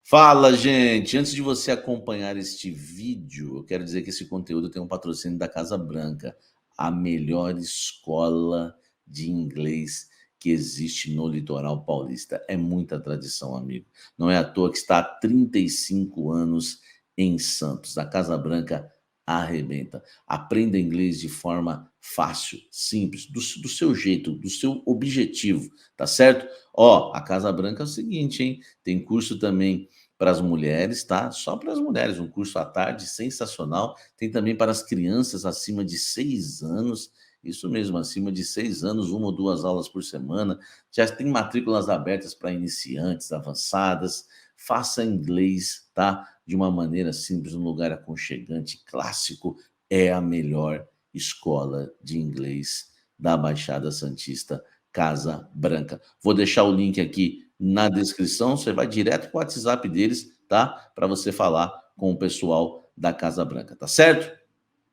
Fala, gente! Antes de você acompanhar este vídeo, eu quero dizer que esse conteúdo tem um patrocínio da Casa Branca, a melhor escola de inglês que existe no litoral paulista. É muita tradição, amigo. Não é à toa que está há 35 anos em Santos. A Casa Branca arrebenta. Aprenda inglês de forma fácil, simples, do seu jeito, do seu objetivo, tá certo? Ó, a Casa Branca é o seguinte, hein? Tem curso também para as mulheres, tá? Só para as mulheres, um curso à tarde sensacional. Tem também para as crianças acima de 6 anos, isso mesmo, acima de 6 anos, 1 ou 2 aulas por semana. Já tem matrículas abertas para iniciantes, avançadas. Faça inglês, tá? De uma maneira simples, num lugar aconchegante, clássico. É a melhor escola de inglês da Baixada Santista, Casa Branca. Vou deixar o link aqui na descrição, você vai direto para o WhatsApp deles, tá? Para você falar com o pessoal da Casa Branca, tá certo?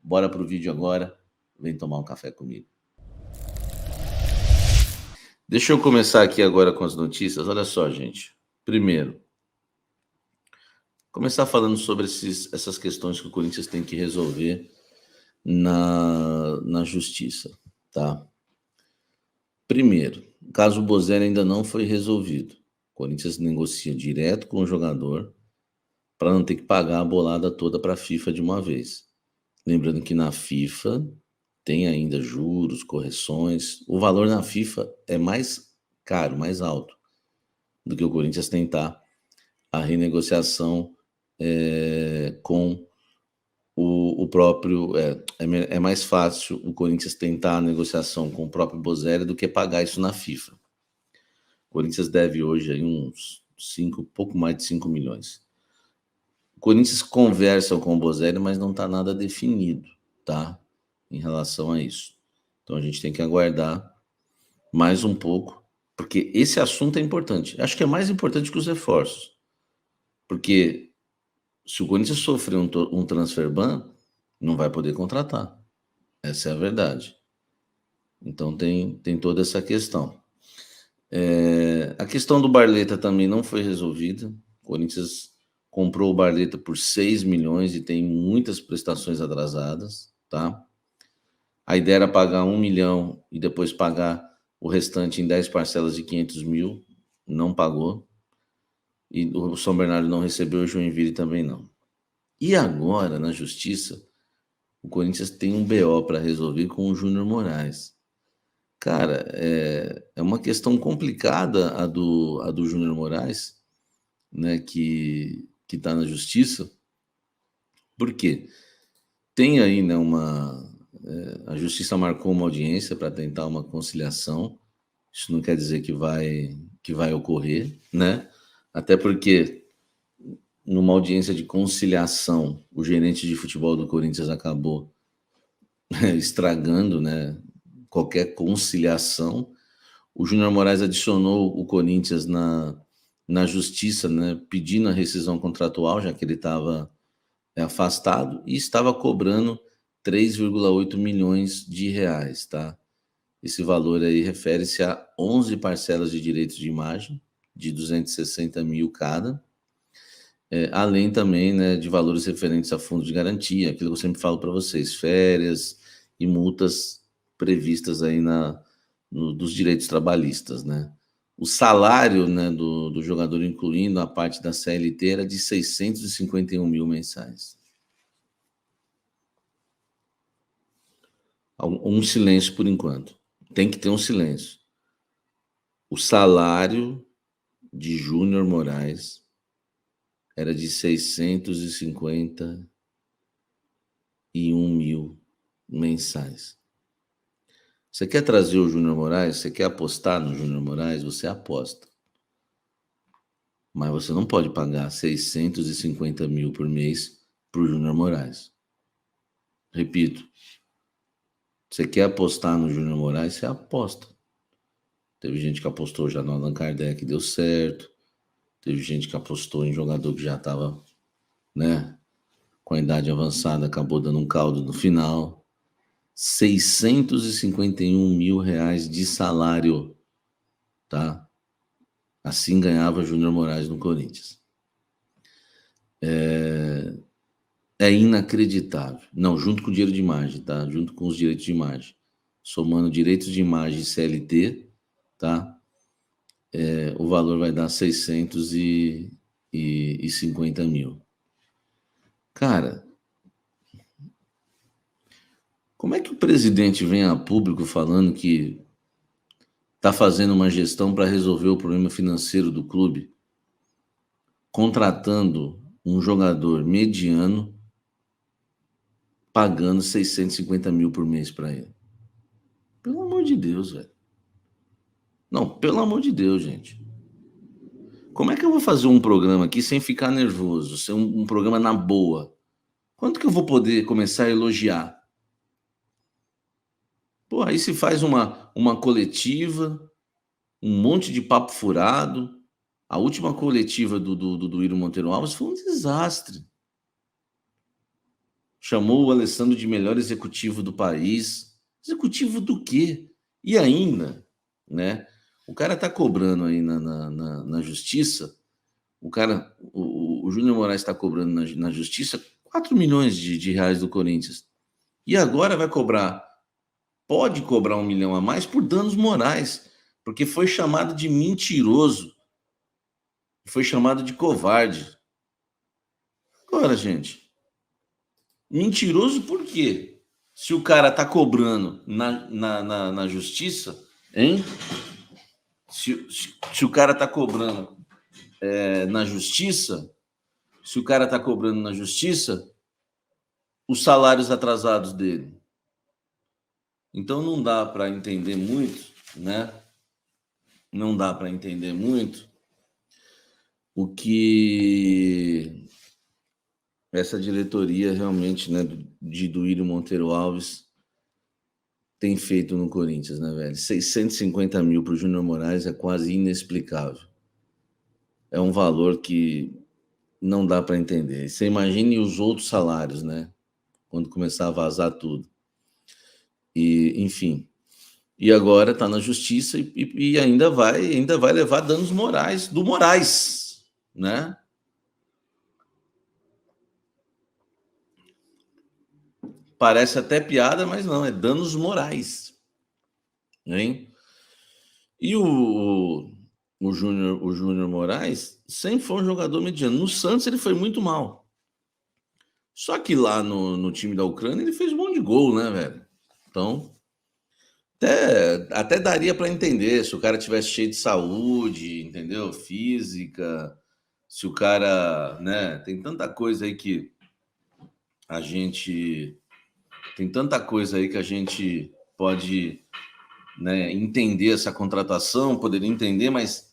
Bora pro vídeo agora, vem tomar um café comigo. Deixa eu começar aqui agora com as notícias, olha só, gente. Primeiro, começar falando sobre essas questões que o Corinthians tem que resolver na justiça, tá? Primeiro, o caso Bozelli ainda não foi resolvido. O Corinthians negocia direto com o jogador para não ter que pagar a bolada toda para a FIFA de uma vez. Lembrando que na FIFA tem ainda juros, correções. O valor na FIFA é mais caro, mais alto do que o Corinthians tentar a renegociação com o próprio. É mais fácil o Corinthians tentar a negociação com o próprio Bozelli do que pagar isso na FIFA. O Corinthians deve hoje aí uns pouco mais de 5 milhões. O Corinthians conversa com o Bozelli, mas não está nada definido, tá? Em relação a isso. Então a gente tem que aguardar mais um pouco, porque esse assunto é importante. Acho que é mais importante que os reforços. Porque se o Corinthians sofrer um transfer ban, não vai poder contratar. Essa é a verdade. Então tem toda essa questão. A questão do Barleta também não foi resolvida. O Corinthians comprou o Barleta por 6 milhões e tem muitas prestações atrasadas, tá? A ideia era pagar 1 milhão e depois pagar o restante em 10 parcelas de 500 mil. Não pagou. E o São Bernardo não recebeu, o Joinville também não. E agora, na justiça, o Corinthians tem um BO para resolver com o Júnior Moraes. Cara, é uma questão complicada a do Júnior Moraes, né, que está na justiça. Por quê? Tem aí, né, a justiça marcou uma audiência para tentar uma conciliação. Isso não quer dizer que vai ocorrer, né? Até porque numa audiência de conciliação, o gerente de futebol do Corinthians acabou estragando, né, qualquer conciliação. O Júnior Moraes adicionou o Corinthians na justiça, né, pedindo a rescisão contratual, já que ele estava afastado, e estava cobrando 3,8 milhões de reais, tá? Esse valor aí refere-se a 11 parcelas de direitos de imagem, de 260 mil cada, além também, né, de valores referentes a fundo de garantia, aquilo que eu sempre falo para vocês, férias e multas previstas aí dos direitos trabalhistas, né? O salário, né, do jogador, incluindo a parte da CLT, era de 651 mil mensais. Um silêncio por enquanto. Tem que ter um silêncio. O salário de Júnior Moraes era de 651 mil mensais. Você quer trazer o Júnior Moraes? Você quer apostar no Júnior Moraes? Você aposta. Mas você não pode pagar 650 mil por mês para o Júnior Moraes. Repito, você quer apostar no Júnior Moraes? Você aposta. Teve gente que apostou já no Allan Kardec, deu certo. Teve gente que apostou em jogador que já estava, né, com a idade avançada, acabou dando um caldo no final. 651 mil reais de salário, tá? Assim ganhava Júnior Moraes no Corinthians. é inacreditável. Não, junto com o dinheiro de imagem, tá? Junto com os direitos de imagem. Somando direitos de imagem e CLT, tá? O valor vai dar 650 mil. Cara, como é que o presidente vem a público falando que está fazendo uma gestão para resolver o problema financeiro do clube, contratando um jogador mediano, pagando 650 mil por mês para ele? Pelo amor de Deus, velho. Não, pelo amor de Deus, gente. Como é que eu vou fazer um programa aqui sem ficar nervoso, ser um programa na boa? Quanto que eu vou poder começar a elogiar? Pô, aí se faz uma coletiva, um monte de papo furado. A última coletiva do Írio Monteiro Alves foi um desastre. Chamou o Alessandro de melhor executivo do país. Executivo do quê? E ainda, né? O cara está cobrando aí na justiça. O Júnior Moraes está cobrando na justiça 4 milhões de reais do Corinthians. E agora vai cobrar, pode cobrar 1 milhão a mais por danos morais, porque foi chamado de mentiroso, foi chamado de covarde. Agora, gente, mentiroso por quê? Se o cara tá cobrando na justiça, hein? Se o cara tá cobrando na justiça, se o cara tá cobrando na justiça os salários atrasados dele. Então não dá para entender muito, né? Não dá para entender muito o que essa diretoria realmente, né, do Írio Monteiro Alves tem feito no Corinthians, né, velho? 650 mil para o Júnior Moraes é quase inexplicável. É um valor que não dá para entender. Você imagine os outros salários, né? Quando começar a vazar tudo. E, enfim. E agora está na justiça e ainda vai levar danos morais do Moraes, né? Parece até piada, mas não, é danos morais, hein? E o Júnior Moraes sempre foi um jogador mediano. No Santos ele foi muito mal. Só que lá no time da Ucrânia ele fez um monte de gol, né, velho? Então, até daria para entender se o cara tivesse cheio de saúde, entendeu? Física, se o cara, né? Tem tanta coisa aí que a gente pode, né, entender essa contratação, poderia entender, mas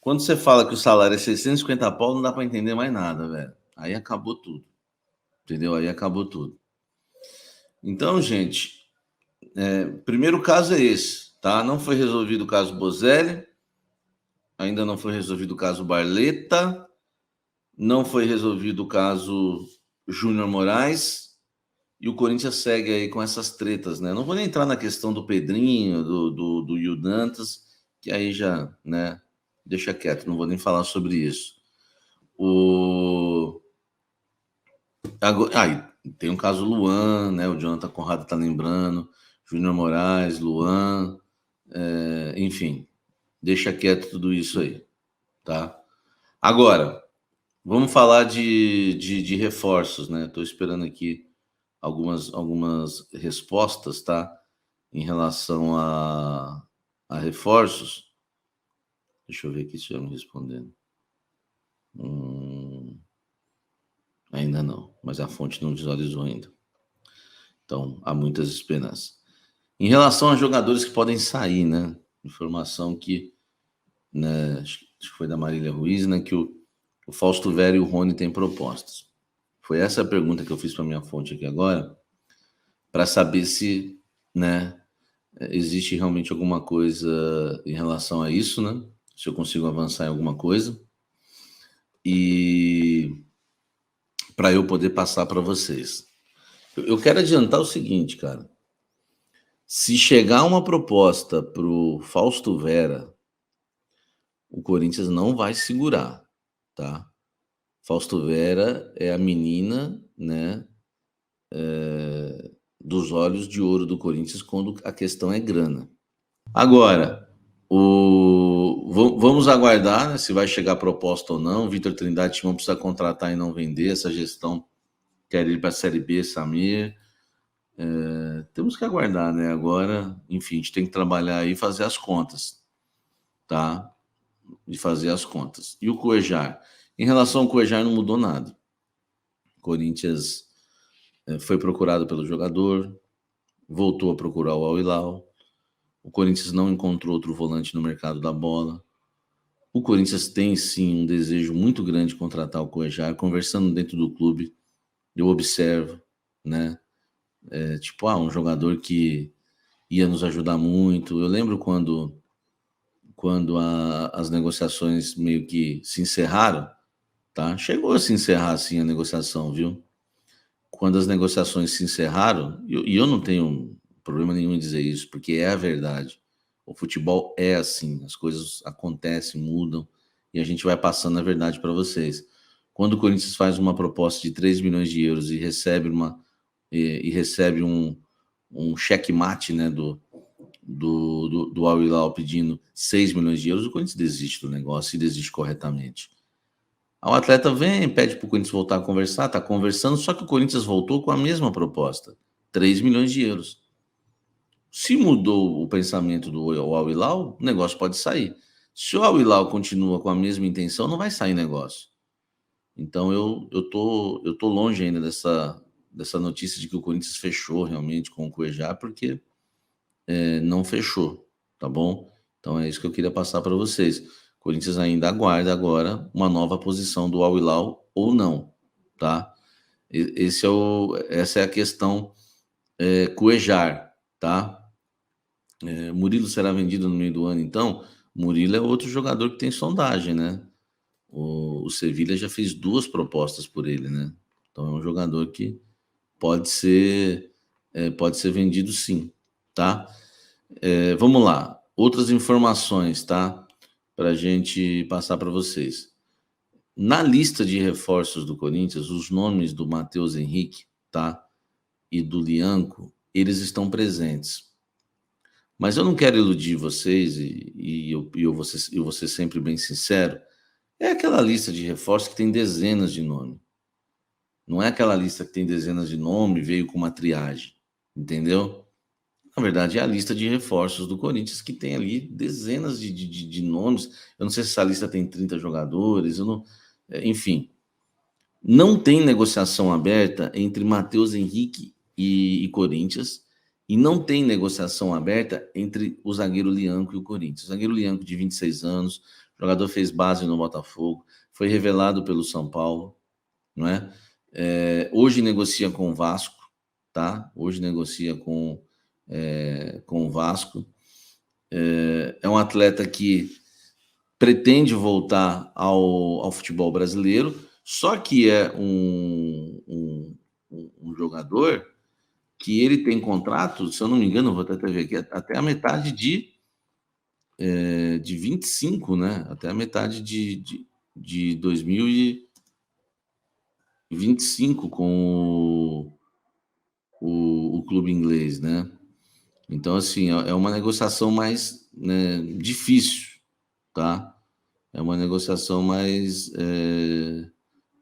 quando você fala que o salário é 650 pau, não dá para entender mais nada, velho. Aí acabou tudo, entendeu? Aí acabou tudo. Então, gente, primeiro caso é esse, tá? Não foi resolvido o caso Bozelli, ainda não foi resolvido o caso Barleta, não foi resolvido o caso Júnior Moraes, e o Corinthians segue aí com essas tretas, né? Não vou nem entrar na questão do Pedrinho, do Will Dantas, que aí já, né? Deixa quieto, não vou nem falar sobre isso. Tem um caso Luan, né? O Jonathan Conrado tá lembrando, Júnior Moraes, Luan, enfim, deixa quieto tudo isso aí, tá? Agora, vamos falar de reforços, né? Estou esperando aqui algumas respostas, tá? Em relação a reforços. Deixa eu ver aqui se já me respondendo. Ainda não, mas a fonte não visualizou ainda. Então, há muitas esperanças. Em relação a jogadores que podem sair, né? Informação que, né, acho que foi da Marília Ruiz, né? Que o Fausto Vera e o Rony têm propostas. Foi essa a pergunta que eu fiz para minha fonte aqui agora, para saber se, né, existe realmente alguma coisa em relação a isso, né? Se eu consigo avançar em alguma coisa. E para eu poder passar para vocês. Eu quero adiantar o seguinte, cara. Se chegar uma proposta para o Fausto Vera, o Corinthians não vai segurar, tá? Fausto Vera é a menina, né, dos olhos de ouro do Corinthians quando a questão é grana. Agora, vamos aguardar, né, se vai chegar a proposta ou não. Vitor Trindade Timão precisa contratar e não vender. Essa gestão quer ir para a Série B, Samir. Temos que aguardar, né? Agora, enfim, a gente tem que trabalhar aí e fazer as contas, tá? De fazer as contas. E o Cuejar? Em relação ao Cuejar, não mudou nada. O Corinthians foi procurado pelo jogador, voltou a procurar o Al Hilal. O Corinthians não encontrou outro volante no mercado da bola. O Corinthians tem sim um desejo muito grande de contratar o Cuejar. Conversando dentro do clube, eu observo, né? Um jogador que ia nos ajudar muito. Eu lembro quando as negociações meio que se encerraram, tá? Chegou a se encerrar assim a negociação, viu? Quando as negociações se encerraram, e eu não tenho problema nenhum em dizer isso, porque é a verdade. O futebol é assim, as coisas acontecem, mudam, e a gente vai passando a verdade para vocês. Quando o Corinthians faz uma proposta de 3 milhões de euros e recebe recebe um checkmate, né, do Al Hilal pedindo 6 milhões de euros, o Corinthians desiste do negócio e desiste corretamente. O atleta vem, pede para o Corinthians voltar a conversar, está conversando, só que o Corinthians voltou com a mesma proposta, 3 milhões de euros. Se mudou o pensamento do Al Hilal, o negócio pode sair. Se o Al Hilal continua com a mesma intenção, não vai sair negócio. Então eu tô longe ainda dessa notícia de que o Corinthians fechou realmente com o Cuejá, porque não fechou, tá bom? Então é isso que eu queria passar para vocês. O Corinthians ainda aguarda agora uma nova posição do Al Hilal ou não, tá? Essa é a questão Cuejar, tá? Murilo será vendido no meio do ano, então? Murilo é outro jogador que tem sondagem, né? O Sevilha já fez 2 propostas por ele, né? Então é um jogador que pode ser pode ser vendido sim, tá? Vamos lá, outras informações, tá? Para a gente passar para vocês. Na lista de reforços do Corinthians, os nomes do Matheus Henrique, tá? E do Lianco, eles estão presentes. Mas eu não quero iludir vocês eu vou ser sempre bem sincero. É aquela lista de reforços que tem dezenas de nomes. Não é aquela lista que tem dezenas de nomes e veio com uma triagem, entendeu? Na verdade, é a lista de reforços do Corinthians que tem ali dezenas de nomes. Eu não sei se essa lista tem 30 jogadores, eu não, enfim. Não tem negociação aberta entre Matheus Henrique e Corinthians, e não tem negociação aberta entre o zagueiro Lianco e o Corinthians. O zagueiro Lianco, de 26 anos, o jogador fez base no Botafogo, foi revelado pelo São Paulo, não é? Hoje negocia com o Vasco, tá? Hoje negocia com o Vasco. É um atleta que pretende voltar ao futebol brasileiro, só que é um jogador que ele tem contrato, se eu não me engano, vou até ver aqui, até a metade de 25, né? Até a metade de 2025 com o clube inglês, né? Então, assim, é uma negociação mais, né, difícil, tá? É uma negociação mais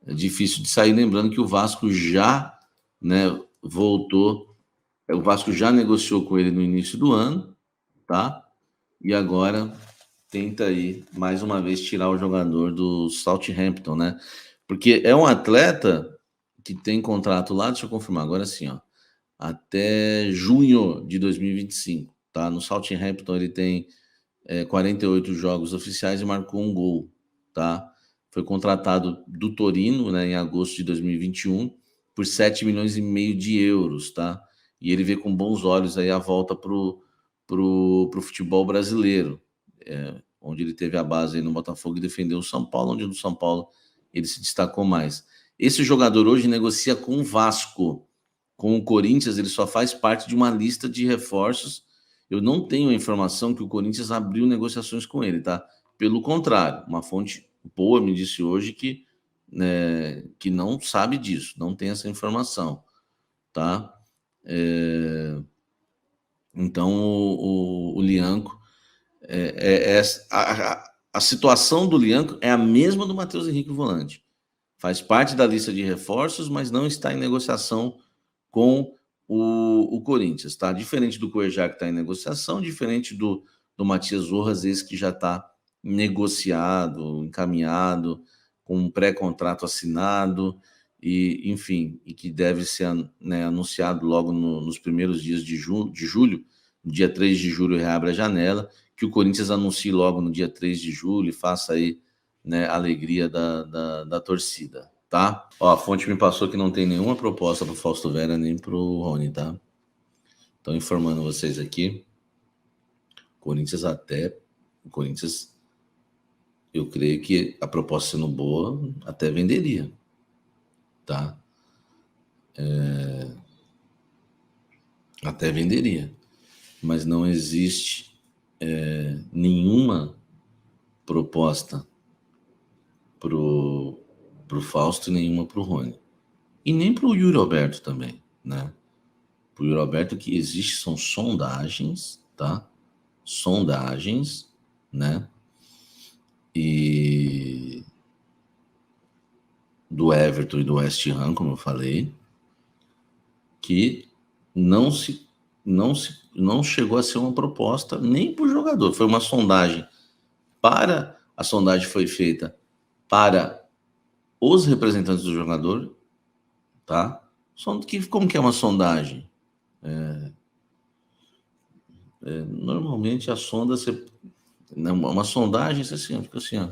difícil de sair. Lembrando que o Vasco já, né, voltou, o Vasco já negociou com ele no início do ano, tá? E agora tenta aí, mais uma vez, tirar o jogador do Southampton, né? Porque é um atleta que tem contrato lá, deixa eu confirmar agora sim, ó, até junho de 2025, tá? No Southampton ele tem 48 jogos oficiais e marcou um gol, tá? Foi contratado do Torino, né, em agosto de 2021 por 7 milhões e meio de euros, tá? E ele vê com bons olhos aí a volta pro futebol brasileiro, onde ele teve a base aí no Botafogo e defendeu o São Paulo, onde no São Paulo ele se destacou mais. Esse jogador hoje negocia com o Vasco. Com o Corinthians, ele só faz parte de uma lista de reforços. Eu não tenho a informação que o Corinthians abriu negociações com ele, tá? Pelo contrário, uma fonte boa me disse hoje que né, que não sabe disso, não tem essa informação, tá? Então, o Lianco, a situação do Lianco é a mesma do Matheus Henrique Volante. Faz parte da lista de reforços, mas não está em negociação com o Corinthians, tá? Diferente do Cuejá, que está em negociação, diferente do Matias Rojas, esse que já está negociado, encaminhado, com um pré-contrato assinado, e enfim, e que deve ser, né, anunciado logo nos primeiros dias de julho, no dia 3 de julho reabre a janela, que o Corinthians anuncie logo no dia 3 de julho e faça aí, né, a alegria da torcida, tá? Ó, a fonte me passou que não tem nenhuma proposta para o Fausto Vera nem para o Rony, tá? Então, informando vocês aqui, o Corinthians, eu creio que a proposta sendo boa, até venderia, tá? Até venderia, mas não existe nenhuma proposta pro Fausto e nenhuma pro Rony. E nem pro Yuri Alberto também, né? Pro Yuri Alberto, que existe são sondagens, tá? Sondagens, né? E do Everton e do West Ham, como eu falei, que não chegou a ser uma proposta nem para o jogador. Foi uma sondagem a sondagem foi feita para os representantes do jogador, tá? Como que é uma sondagem? Normalmente a sonda, uma sondagem, você assim, fica assim, ó.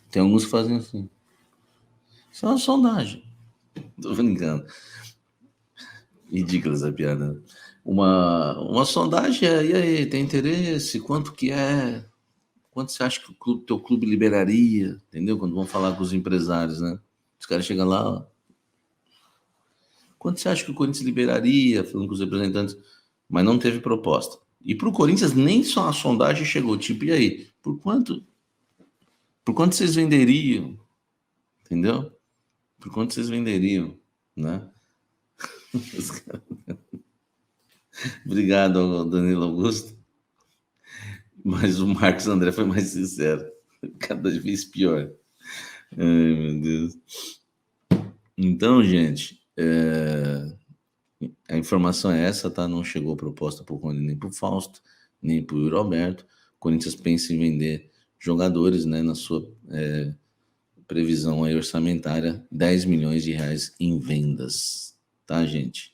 Tem alguns que fazem assim. Isso é uma sondagem. Tô brincando. Ridícula essa piada. Uma sondagem e aí, tem interesse? Quanto que é? Quanto você acha que o teu clube liberaria? Entendeu? Quando vão falar com os empresários, né? Os caras chegam lá, ó, quanto você acha que o Corinthians liberaria? Falando com os representantes, mas não teve proposta. E para o Corinthians nem só a sondagem chegou, tipo, e aí? Por quanto? Por quanto vocês venderiam? Entendeu? Por quanto vocês venderiam, né? Obrigado, Danilo Augusto. Mas o Marcos André foi mais sincero. Cada vez pior. Ai, meu Deus. Então, gente, a informação é essa, tá? Não chegou proposta para o Rony nem para o Fausto, nem para o Yuri Alberto. O Corinthians pensa em vender jogadores, né? Na sua previsão aí orçamentária, 10 milhões de reais em vendas, tá, gente?